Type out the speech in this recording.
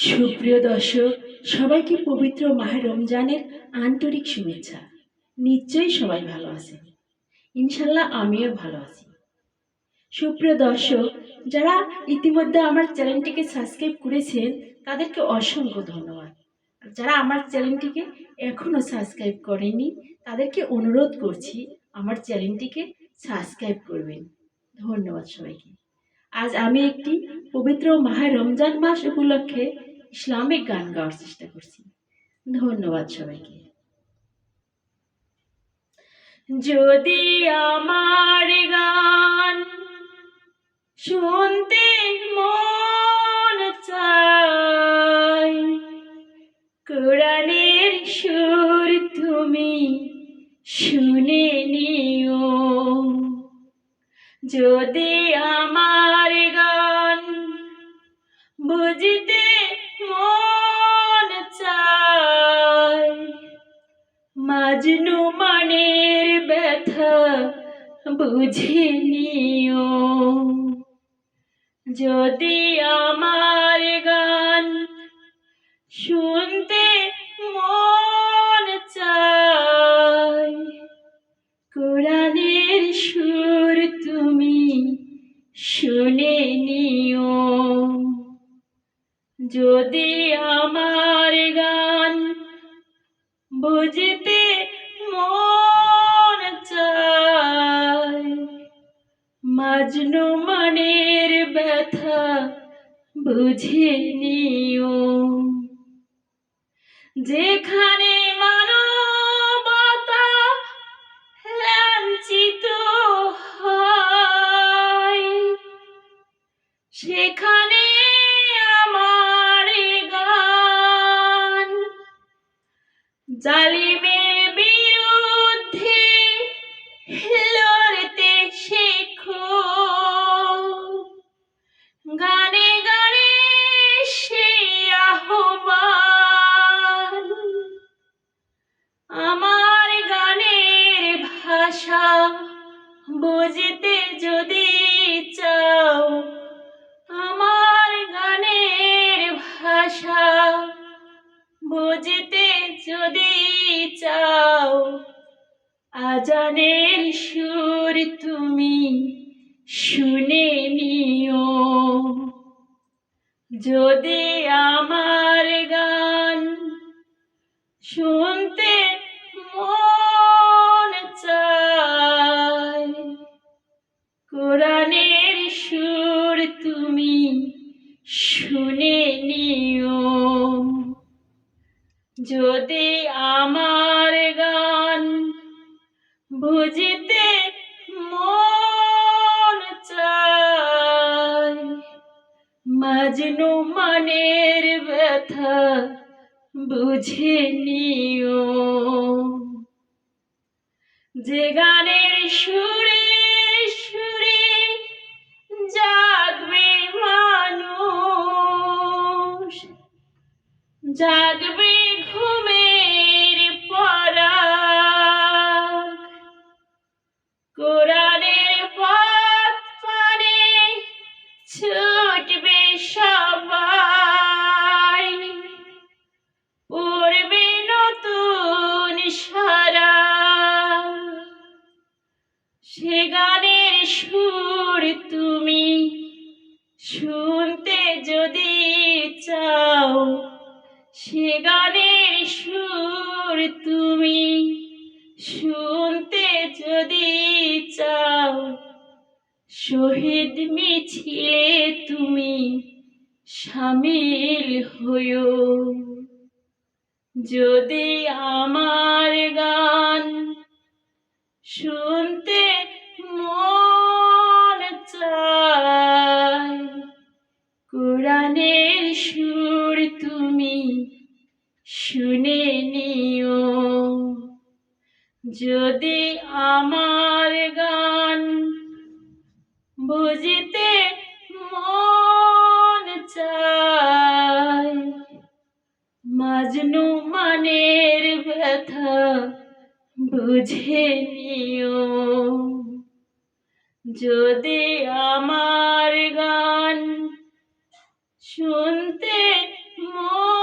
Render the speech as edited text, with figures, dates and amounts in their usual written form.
সুপ্রিয় দর্শক, সবাইকে পবিত্র মাহে রমজানের আন্তরিক শুভেচ্ছা। নিশ্চয়ই সবাই ভালো আছেন। ইনশাল্লাহ আমিও ভালো আছি। সুপ্রিয় দর্শক, যারা ইতিমধ্যে আমার চ্যানেলটিকে সাবস্ক্রাইব করেছেন তাদেরকে অসংখ্য ধন্যবাদ। আর যারা আমার চ্যানেলটিকে এখনো সাবস্ক্রাইব করেনি তাদেরকে অনুরোধ করছি আমার চ্যানেলটিকে সাবস্ক্রাইব করবেন। ধন্যবাদ সবাইকে। আজ আমি একটি পবিত্র মাহে রমজান মাস উপলক্ষে ইসলামিক গান গাওয়ার চেষ্টা করছি। ধন্যবাদ সবাইকে। যদি আমার গান শুনতে মন চায়, কোরআনের সুর তুমি শুনে নিও। যদি আমার গান বুঝতে মন চায়, মাজনু মনের ব্যথা বুঝে নিও। যদি আমার গান শুনতে মন চায়, কোরআনের সুর তুমি শুনে নিও। যদি আমার গান বুঝতে মন চায়, মাজনু মনের ব্যথা বুঝে নিও। যেখানে মানবতা লাঞ্ছিত হয়, সেখানে আমার গান জালিমের বিরুদ্ধে লড়তে শেখো। গানে গানে সেই আহ্বান, আমার গানের ভাষা বুঝতে যদি চাও, আমার গানের ভাষা বুঝতে যদি চাও, আজানের সুর তুমি শুনে নিও। যদি আমার গান শুনতে মন চায়, কোরআনের সুর তুমি শুনে নিও। যদি আমার গান বুঝতে মন চায়, মাজনু মনের ব্যথা বুঝে নিও। যে গানের সুরে সুরে জাগবে মানুষ, জাগবে ঘুমের পরাগ, কোরআনের পথ পানে ছুটবে সবাই, পড়বে নতুন সারা। সে গানের সুর তুমি শুনতে যদি চাও, সে গানের সুর তুমি শুনতে যদি চাও, শহীদ মিছিলে তুমি শামিল হইও। যদি আমার গান শুনতে মন চায়, কোরআনের সুর তুমি শুনে নিও। যদি আমার গান বুঝতে মন চায়, মাজনু মনের ব্যথা বুঝে নিও। যদি আমার গান শুনতে মা